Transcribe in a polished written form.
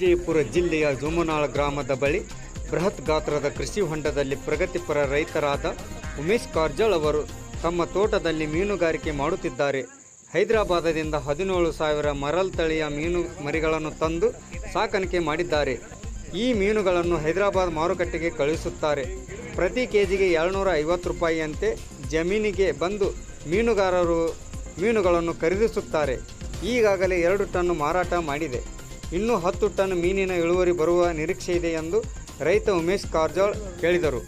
ವಿಜಯಪುರ ಜಿಲ್ಲೆಯ ಜೋಮನಾಳ ಗ್ರಾಮದ ಬಳಿ ಬೃಹತ್ ಗಾತ್ರದ ಕೃಷಿ ಹೊಂಡದಲ್ಲಿ ಪ್ರಗತಿಪರ ರೈತರಾದ ಉಮೇಶ್ ಕಾರ್ಜಾಳ್ ಅವರು ತಮ್ಮ ತೋಟದಲ್ಲಿ ಮೀನುಗಾರಿಕೆ ಮಾಡುತ್ತಿದ್ದಾರೆ. ಹೈದರಾಬಾದದಿಂದ 17,000 ಮರಲ್ ತಳಿಯ ಮೀನು ಮರಿಗಳನ್ನು ತಂದು ಸಾಕಾಣಿಕೆ ಮಾಡಿದ್ದಾರೆ. ಈ ಮೀನುಗಳನ್ನು ಹೈದರಾಬಾದ್ ಮಾರುಕಟ್ಟೆಗೆ ಕಳುಹಿಸುತ್ತಾರೆ. ಪ್ರತಿ ಕೆಜಿಗೆ 750 ರೂಪಾಯಿಯಂತೆ ಜಮೀನಿಗೆ ಬಂದು ಮೀನುಗಾರರು ಮೀನುಗಳನ್ನು ಖರೀದಿಸುತ್ತಾರೆ. ಈಗಾಗಲೇ 2 ಟನ್ ಮಾರಾಟ ಮಾಡಿದೆ. ಇನ್ನೂ 10 ಟನ್ ಮೀನಿನ ಇಳುವರಿ ಬರುವ ನಿರೀಕ್ಷೆ ಇದೆ ಎಂದು ರೈತ ಉಮೇಶ್ ಕಾರ್ಜಾಳ್ ಹೇಳಿದರು.